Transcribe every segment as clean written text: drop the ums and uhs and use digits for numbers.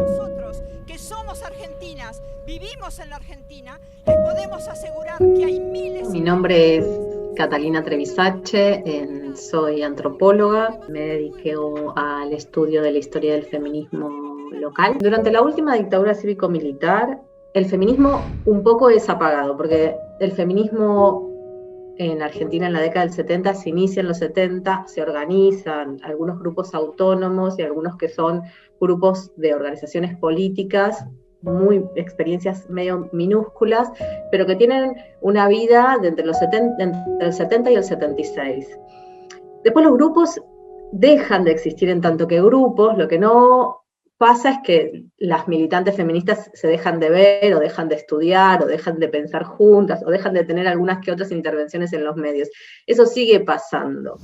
Nosotros, que somos argentinas, vivimos en la Argentina, les podemos asegurar que hay miles. Mi nombre es Catalina Trevisache, soy antropóloga, me dediqué al estudio de la historia del feminismo local. Durante la última dictadura cívico-militar, el feminismo un poco es apagado, porque el feminismo en Argentina en la década del 70 se inicia en los 70, se organizan algunos grupos autónomos y algunos que son grupos de organizaciones políticas, experiencias medio minúsculas, pero que tienen una vida de entre el 70 y el 76. Después los grupos dejan de existir en tanto que grupos, lo que no pasa es que las militantes feministas se dejan de ver, o dejan de estudiar, o dejan de pensar juntas, o dejan de tener algunas que otras intervenciones en los medios. Eso sigue pasando.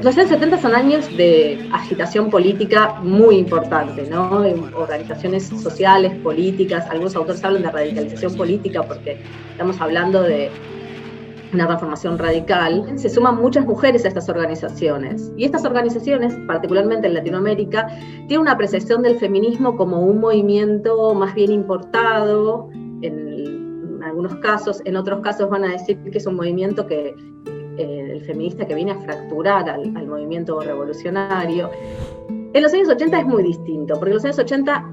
Los años 70 son años de agitación política muy importante, ¿no? Organizaciones sociales, políticas, algunos autores hablan de radicalización política porque estamos hablando de una transformación radical. Se suman muchas mujeres a estas organizaciones, y estas organizaciones, particularmente en Latinoamérica, tienen una apreciación del feminismo como un movimiento más bien importado, en algunos casos, en otros casos van a decir que es un movimiento que el feminista que viene a fracturar al movimiento revolucionario. En los años 80 es muy distinto, porque en los años 80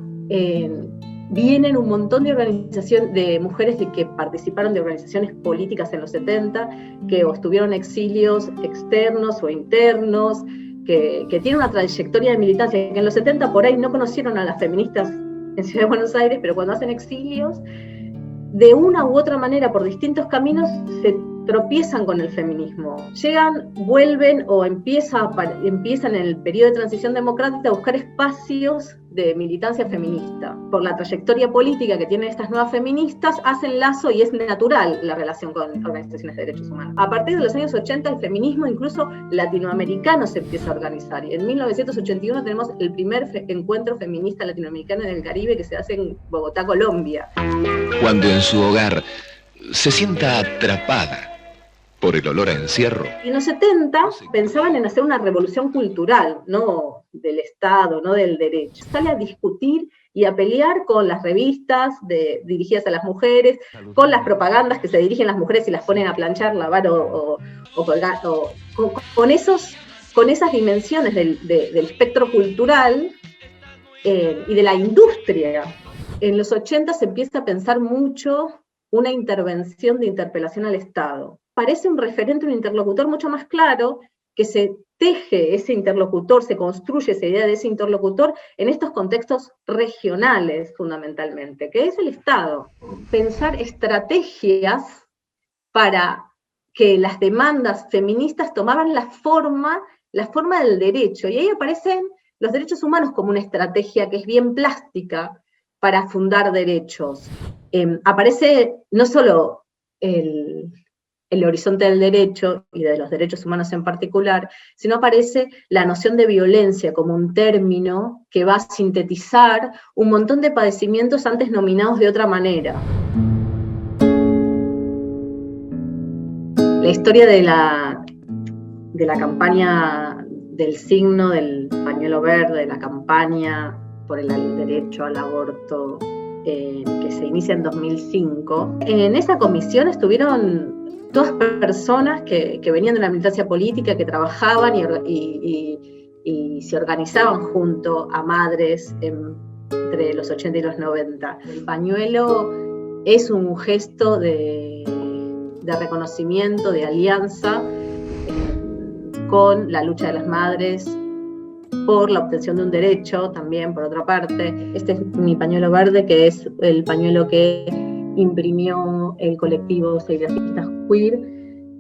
vienen un montón de organizaciones, de mujeres que participaron de organizaciones políticas en los 70, que o estuvieron exilios externos o internos, que tienen una trayectoria de militancia, que en los 70 por ahí no conocieron a las feministas en Ciudad de Buenos Aires, pero cuando hacen exilios, de una u otra manera, por distintos caminos, se tropiezan con el feminismo. Llegan, vuelven o empiezan en el periodo de transición democrática a buscar espacios de militancia feminista. Por la trayectoria política que tienen estas nuevas feministas, hacen lazo y es natural la relación con organizaciones de derechos humanos. A partir de los años 80, el feminismo incluso latinoamericano se empieza a organizar. Y en 1981 tenemos el primer encuentro feminista latinoamericano en el Caribe, que se hace en Bogotá, Colombia. Cuando en su hogar se sienta atrapada por el olor a encierro. Y en los 70 pensaban en hacer una revolución cultural, no del Estado, no del derecho. Sale a discutir y a pelear con las revistas dirigidas a las mujeres, con las propagandas que se dirigen a las mujeres y las ponen a planchar, lavar o colgar, con esas dimensiones del espectro cultural y de la industria. En los 80 se empieza a pensar mucho una intervención de interpelación al Estado. Parece un referente, un interlocutor mucho más claro, que se teje ese interlocutor, se construye esa idea de ese interlocutor en estos contextos regionales, fundamentalmente, que es el Estado. Pensar estrategias para que las demandas feministas tomaran la forma del derecho, y ahí aparecen los derechos humanos como una estrategia que es bien plástica para fundar derechos. Aparece no solo el horizonte del derecho y de los derechos humanos en particular, sino aparece la noción de violencia como un término que va a sintetizar un montón de padecimientos antes nominados de otra manera. La historia de la campaña del signo del pañuelo verde, la campaña por el derecho al aborto, que se inicia en 2005, en esa comisión estuvieron todas personas que venían de la militancia política, que trabajaban y se organizaban junto a madres entre los 80 y los 90. El pañuelo es un gesto de reconocimiento, de alianza con la lucha de las madres por la obtención de un derecho, también por otra parte. Este es mi pañuelo verde, que es el pañuelo que imprimió el colectivo Serigrafistas Queer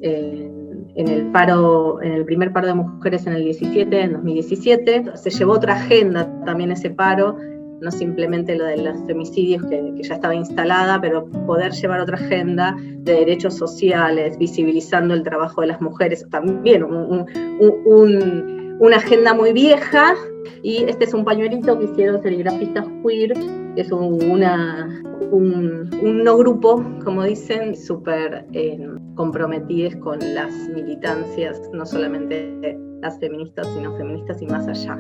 en el primer paro de mujeres en 2017. Se llevó otra agenda también ese paro, no simplemente lo de los femicidios que ya estaba instalada, pero poder llevar otra agenda de derechos sociales, visibilizando el trabajo de las mujeres, también una agenda muy vieja. Y este es un pañuelito que hicieron Serigrafistas Queer, que es un no grupo, como dicen, súper comprometidos con las militancias, no solamente las feministas, sino feministas y más allá.